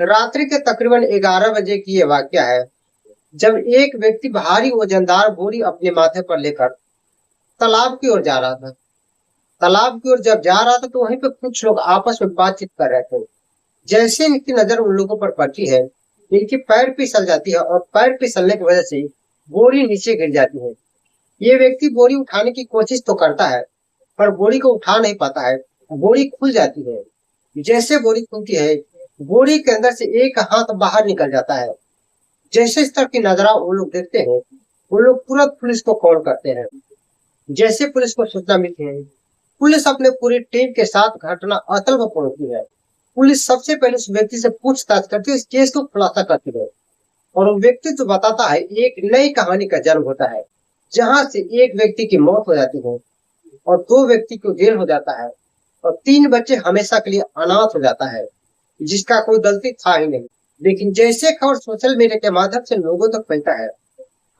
रात्रि के तकरीबन 11 बजे की यह वाकया है, जब एक व्यक्ति भारी वजनदार बोरी अपने माथे पर लेकर तालाब की ओर जा रहा था। तालाब की ओर जब जा रहा था तो वहीं पे कुछ लोग आपस में बातचीत कर रहे थे। जैसे इनकी नजर उन लोगों पर पड़ती है, इनकी पैर फिसल जाती है और पैर फिसलने की वजह से बोरी नीचे गिर जाती है। ये व्यक्ति बोरी उठाने की कोशिश तो करता है, पर बोरी को उठा नहीं पाता है। बोरी खुल जाती है। जैसे बोरी खुलती है, बोरी के अंदर से एक हाथ बाहर निकल जाता है। जैसे इस तरह की नजारा वो लोग देखते हैं, वो लोग तुरंत पुलिस को कॉल करते हैं। जैसे पुलिस को सूचना मिलती है, पुलिस अपने पूरी टीम के साथ घटना स्थल पर पहुंचती है। पुलिस सबसे पहले उस व्यक्ति से पूछताछ करती है, इस केस को खुलासा करती है। और वो व्यक्ति जो बताता है, एक नई कहानी का जन्म होता है, जहां से एक व्यक्ति की मौत हो जाती है और दो व्यक्ति को जेल हो जाता है और तीन बच्चे हमेशा के लिए अनाथ हो जाता है, जिसका कोई गलती था ही नहीं। लेकिन जैसे खबर सोशल मीडिया के माध्यम से लोगों तक फैलता है,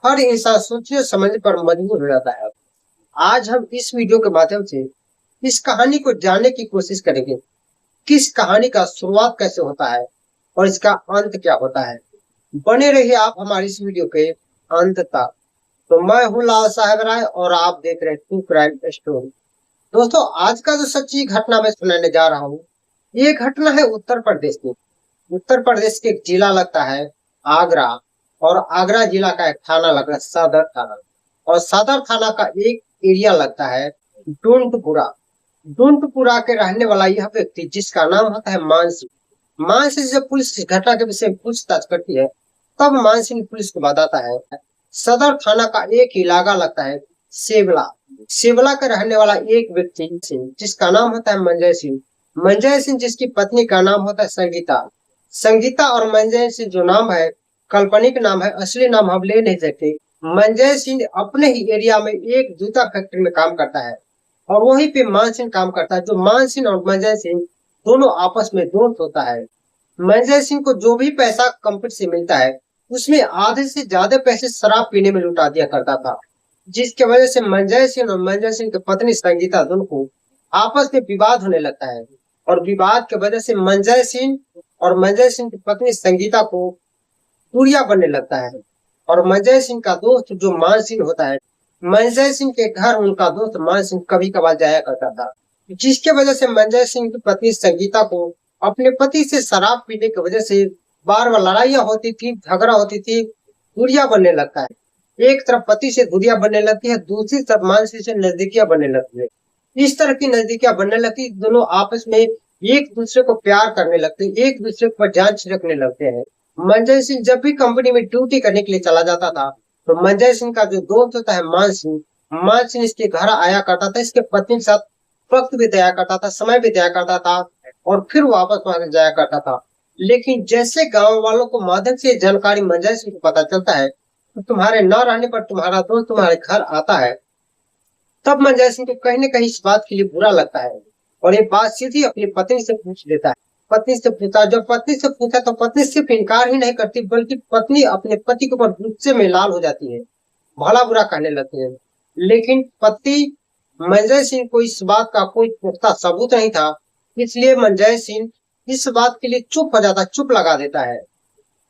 हर इंसान सोचने समझने पर मजबूर हो जाता है। आज हम इस वीडियो के माध्यम से इस कहानी को जानने की कोशिश करेंगे। किस कहानी का शुरुआत कैसे होता है और इसका अंत क्या होता है। बने रहिए आप हमारी इस वीडियो के अंत तक। तो मैं हूँ लाल साहब राय और आप देख रहे हैं ट्रू क्राइम स्टोरी। दोस्तों, आज का जो सच्ची घटना मैं सुनाने जा रहा हूँ, ये घटना है उत्तर प्रदेश की। उत्तर प्रदेश के एक जिला लगता है आगरा, और आगरा जिला का एक थाना लगता है सदर थाना, और सदर थाना का एक एरिया लगता है डोंटपुरा। डोंटपुरा के रहने वाला यह व्यक्ति, जिसका नाम होता है मानसी। मानसी से जब पुलिस इस घटना के विषय में पूछताछ करती है, तब मानसी पुलिस को बताता है सदर थाना का एक इलाका लगता है सेवला। सेवला का रहने वाला एक व्यक्ति सिंह, जिसका नाम होता है मंजय सिंह। मंजय सिंह जिसकी पत्नी का नाम होता है संगीता। संगीता और मंजय सिंह जो नाम है काल्पनिक नाम है, असली नाम हम ले नहीं सकते। मंजय सिंह अपने ही एरिया में एक जूता फैक्ट्री में काम करता है और वहीं पे मान सिंह काम करता है। जो मान सिंह और मंजय सिंह दोनों आपस में दोस्त होता है। मंजय सिंह को जो भी पैसा कंपनी से मिलता है, उसमें आधे से ज्यादा पैसे शराब पीने में लुटा दिया करता था, जिसकी वजह से मंजय सिंह और मंजय सिंह की पत्नी संगीता दोनों को आपस में विवाद होने लगता है। और विवाद की वजह से मंजय सिंह और मंजय सिंह की पत्नी संगीता को दूरिया बनने लगता है। और मंजय सिंह का दोस्त जो मान सिंह होता है, मंजय सिंह के घर उनका दोस्त मान सिंह कभी कभार जाया करता था, जिसके वजह से मंजय सिंह की पत्नी संगीता को अपने पति से शराब पीने की वजह से बार बार लड़ाइयाँ होती थी, झगड़ा होती थी, दूरियां बनने लगता है। एक तरफ पति से दूरियां बनने लगती है, दूसरी तरफ मान सिंह से नजदीकियां बनने लगती है। इस तरह की नजदीकियां बनने लगती, दोनों आपस में एक दूसरे को प्यार करने लगते, एक दूसरे पर जान छिड़कने लगते हैं। मंजय सिंह जब भी कंपनी में ड्यूटी करने के लिए चला जाता था, तो मंजय सिंह का जो दोस्त होता है मान सिंह इसके घर आया करता था, इसके पत्नी के साथ वक्त बिताया करता था, समय बिताया करता था और फिर वापस वहां जाया करता था। लेकिन जैसे गांव वालों को माध्यम से जानकारी मंजय सिंह को पता चलता है, तो तुम्हारे न रहने पर तुम्हारा दोस्त तुम्हारे घर आता है, तब मंजय सिंह को कहीं न कहीं इस बात के लिए बुरा लगता है और ये बात सीधी अपनी पत्नी से पूछ लेता है। पत्नी से पूछा, जब पत्नी से पूछा तो पत्नी सिर्फ इनकार ही नहीं करती, बल्कि पत्नी अपने पति के ऊपर गुस्से में लाल हो जाती है, भला बुरा कहने लगती है। लेकिन पति मंजय सिंह को इस बात का कोई पुख्ता सबूत नहीं था, इसलिए मंजय सिंह इस बात के लिए चुप हो जाता, चुप लगा देता है।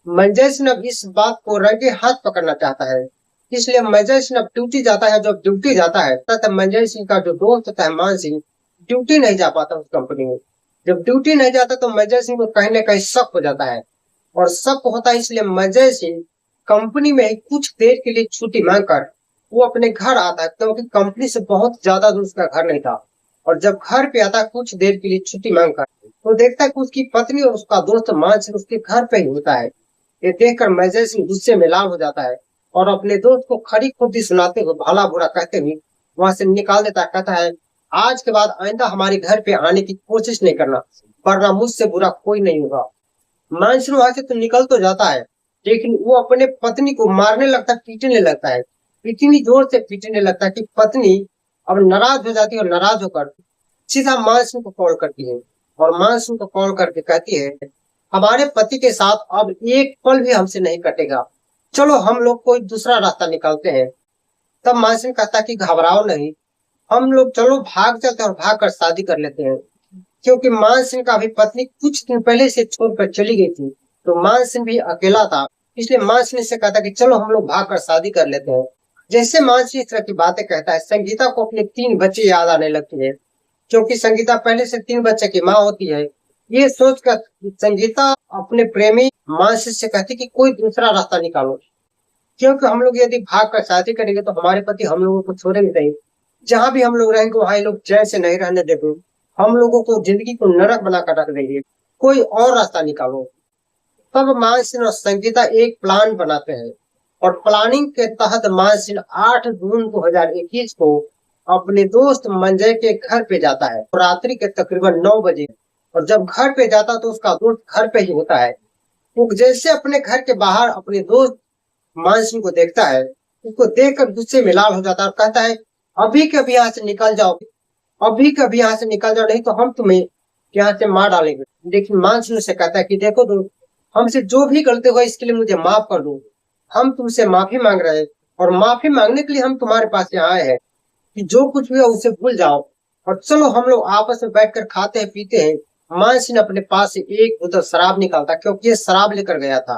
मंजय सिंह अब इस बात को रंगे हाथ पकड़ना चाहता है, इसलिए मंजय सिंह अब ड्यूटी जाता है। जब ड्यूटी जाता है तब मंजय सिंह का जो दोस्त होता है मान सिंह, ड्यूटी नहीं जा पाता उस कंपनी में। जब ड्यूटी नहीं जाता तो मंजय सिंह को कहीं ना कहीं शक हो जाता है, और शक होता है इसलिए मंजय सिंह कंपनी में कुछ देर के लिए छुट्टी मांगकर वो अपने घर आता है, क्योंकि कंपनी से बहुत ज्यादा दूर उसका घर नहीं था। और जब घर पे आता है कुछ देर के लिए छुट्टी मांगकर, तो देखता है कि उसकी पत्नी और उसका दोस्त मान सिंह उसके घर पे ही होता है। ये देखकर मंजय सिंह गुस्से में लाल हो जाता है और अपने दोस्त को खरी खुदी सुनाते हुए, भला बुरा कहते हुए वहां से निकाल देता है। कहता है, आज के बाद आइंदा हमारे घर पे आने की कोशिश नहीं करना, वरना मुझसे बुरा कोई नहीं होगा। मान सिंह वहां से तो निकल तो जाता है, लेकिन वो अपने पत्नी को मारने लगता है, पीटने लगता है। इतनी जोर से पीटने लगता है कि पत्नी अब नाराज हो जाती है और नाराज होकर सीधा मान सिंह को कॉल करती है और मान सिंह को कॉल करके कहती है, हमारे पति के साथ अब एक पल भी हमसे नहीं कटेगा, चलो हम लोग कोई दूसरा रास्ता निकालते हैं। तब मान सिंह कहता है कि घबराओ नहीं, हम लोग चलो भाग चलते और भाग कर शादी कर लेते हैं। क्योंकि मान सिंह का भी पत्नी कुछ दिन पहले से छोड़कर चली गई थी, तो मान सिंह भी अकेला था। इसलिए मान सिंह से कहा था कि चलो हम लोग भाग कर शादी कर लेते हैं। जैसे मान सिंह इस तरह की बातें कहता है, संगीता को अपने 3 बच्चे याद आने लगती है, क्योंकि संगीता पहले से 3 बच्चे की माँ होती है। ये सोचकर संगीता अपने प्रेमी मान सिंह से कहती कि कोई दूसरा रास्ता निकालो, क्योंकि हम लोग यदि भाग कर शादी करेंगे तो हमारे पति हम लोगों को छोड़ेंगे नहीं। जहां भी हम लोग रहेंगे वहां ये लोग चैन से नहीं रहने देंगे, हम लोगों को जिंदगी को नरक बनाकर रख देंगे, कोई और रास्ता निकालो। तब मानसिंह और संगीता एक प्लान बनाते हैं, और प्लानिंग के तहत मानसिंह 8 जून 2021 को अपने दोस्त मंजय के घर पे जाता है, रात्रि के तकरीबन 9 बजे। और जब घर पे जाता तो उसका दोस्त घर पे ही होता है। वो जैसे अपने घर के बाहर अपने दोस्त मानसिंह को देखता है, उसको देखकर गुस्से में लाल हो जाता है और कहता है, अभी के अभी यहाँ से निकल जाओ, अभी के अभी यहाँ से निकल जाओ, नहीं तो हम तुम्हें यहाँ से मार डालेंगे। लेकिन मानसिंह से कहता है कि देखो दोस्त, हमसे जो भी गलती हुआ इसके लिए मुझे माफ कर दो, हम तुमसे माफी मांग रहे हैं, और माफी मांगने के लिए हम तुम्हारे पास यहाँ आए हैं कि जो कुछ भी है उसे भूल जाओ, और चलो हम लोग आपस में बैठकर खाते हैं पीते हैं। मानसिंह अपने पास से एक बोतल शराब निकालता, क्योंकि ये शराब लेकर गया था।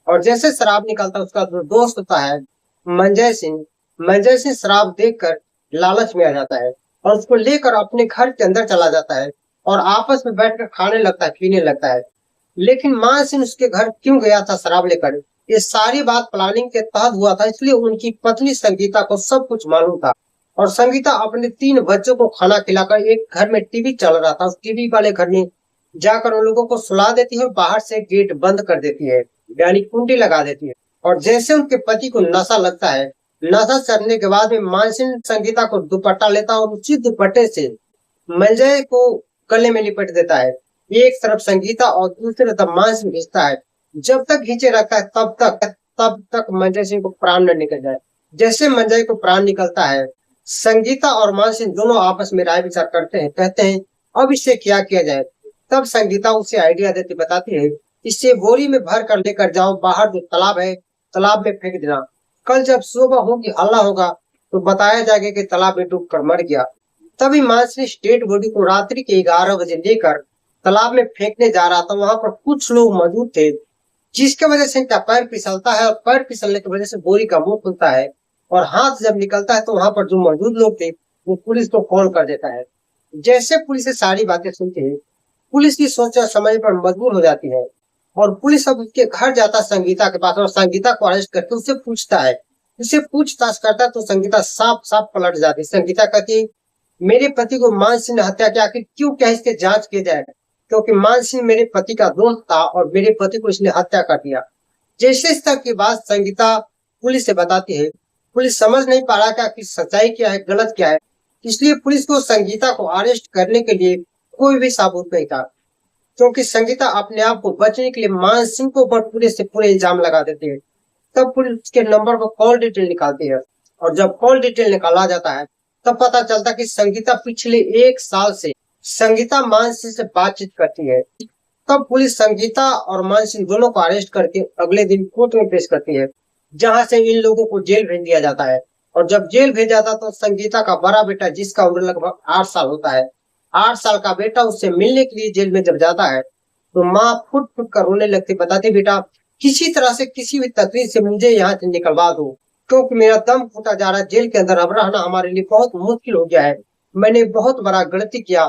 और जैसे शराब निकालता, उसका जो दोस्त होता है मंजय सिंह शराब देखकर लालच में आ जाता है और उसको लेकर अपने घर के अंदर चला जाता है और आपस में बैठकर खाने लगता है, पीने लगता है। लेकिन मान सिंह उसके घर क्यों गया था शराब लेकर, ये सारी बात प्लानिंग के तहत हुआ था, इसलिए उनकी पत्नी संगीता को सब कुछ मालूम था। और संगीता अपने 3 बच्चों को खाना खिलाकर, एक घर में टीवी चल रहा था, उस टीवी वाले घर में जाकर उन लोगों को सुला देती है और बाहर से गेट बंद कर देती है, यानी कुंडी लगा देती है। और जैसे उनके पति को नशा लगता है, नशा चढ़ने के बाद में मानसिंह संगीता को दुपट्टा लेता है और उसी दुपट्टे से मंजय को गले में लिपट देता है। एक तरफ संगीता और दूसरी तरफ मानसिंह खींचता है। जब तक खींचे रखता है तब तक मंजय सिंह को प्राण न निकल जाए। जैसे मंजय को प्राण निकलता है, संगीता और मानसिंह दोनों आपस में राय विचार करते हैं, कहते हैं अब इससे क्या किया जाए। तब संगीता उसे आइडिया देती बताती है, इसे बोरी में भर कर लेकर जाओ, बाहर जो तालाब है तालाब में फेंक देना। कल जब सुबह होगी, हल्ला होगा तो बताया जाएगा कि तालाब में डूब कर मर गया। तभी मानसिंह डेड बॉडी को रात्रि के 11 बजे लेकर तालाब में फेंकने जा रहा था। वहां पर कुछ लोग मौजूद थे, जिसके वजह से इनका पैर फिसलता है, और पैर फिसलने की वजह से बोरी का मुंह खुलता है और हाथ जब निकलता है तो वहां पर जो मौजूद लोग थे वो पुलिस को कॉल कर देता है। जैसे पुलिस से सारी बातें सुनती है, पुलिस की सोचा समझ पर मजबूर हो जाती है और पुलिस अब उसके घर जाता है संगीता के पास, और संगीता को अरेस्ट करके उससे पूछता है। उससे पूछताछ करता है तो संगीता साफ साफ पलट जाती है। संगीता कहती है, मेरे पति को मानसिंह ने हत्या किया, आखिर क्यों, क्या इसके जांच की जाए, क्योंकि मानसिंह मेरे पति का दोस्त था और मेरे पति को इसने हत्या कर दिया। जैसे इस तक की बात संगीता पुलिस से बताती है, पुलिस समझ नहीं पा रहा कि सच्चाई क्या है, गलत क्या है, इसलिए पुलिस को संगीता को अरेस्ट करने के लिए कोई भी सबूत नहीं था, क्योंकि संगीता अपने आप को बचने के लिए मानसिंह को ऊपर पूरे से पूरे इल्जाम लगा देती है। तब पुलिस के नंबर पर कॉल डिटेल निकालती है, और जब कॉल डिटेल निकाला जाता है तब पता चलता कि संगीता पिछले 1 साल से संगीता मानसिंह से बातचीत करती है। तब पुलिस संगीता और मानसिंह दोनों को अरेस्ट करके अगले दिन कोर्ट में पेश करती है, जहां से इन लोगों को जेल भेज दिया जाता है। और जब जेल भेजा जाता तो संगीता का बड़ा बेटा, जिसका उम्र लगभग 8 साल होता है, 8 साल का बेटा उससे मिलने के लिए जेल में जब जाता है तो माँ फुट फुट कर रोने लगती, बताती बेटा किसी तरह से किसी भी तकलीफ से मुझे यहाँ से निकलवा दो, क्योंकि मेरा दम घुटा जा रहा है, जेल के अंदर अब रहना हमारे लिए बहुत मुश्किल हो गया है, मैंने बहुत बड़ा गलती किया।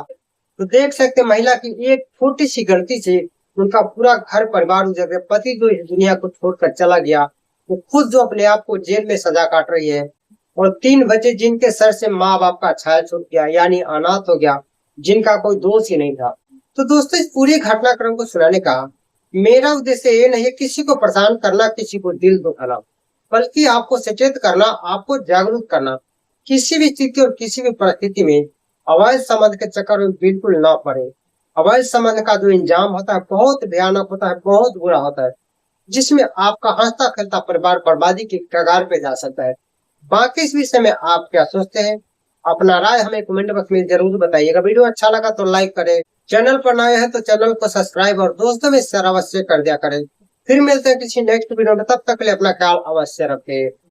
तो देख सकते महिला की एक छोटी सी गलती से उनका पूरा घर परिवार उजड़ गया, पति जो इस दुनिया को छोड़कर चला गया, वो खुद जो अपने आप को जेल में सजा काट रही है, और 3 बच्चे जिनके सर से माँ बाप का छाया छूट गया, यानी अनाथ हो गया, जिनका कोई दोष ही नहीं था। तो दोस्तों, इस पूरे घटनाक्रम को सुनाने का मेरा उद्देश्य ये नहीं है किसी को परेशान करना, किसी को दिल दुखाना, बल्कि आपको सचेत करना, आपको जागरूक करना। किसी भी स्थिति और किसी भी परिस्थिति में अवैध संबंध के चक्कर में बिल्कुल ना पड़े। अवैध संबंध का जो इंजाम होता है बहुत भयानक होता है, बहुत बुरा होता है, जिसमें आपका हंसता खेलता परिवार बर्बादी के कगार पे जा सकता है। बाकी इस विषय में आप क्या सोचते हैं, अपना राय हमें कमेंट बॉक्स में जरूर बताइएगा। वीडियो अच्छा लगा तो लाइक करें, चैनल पर नए हैं तो चैनल को सब्सक्राइब और दोस्तों में शेयर अवश्य कर दिया करें। फिर मिलते हैं किसी नेक्स्ट वीडियो में, तब तक के लिए अपना ख्याल अवश्य रखें।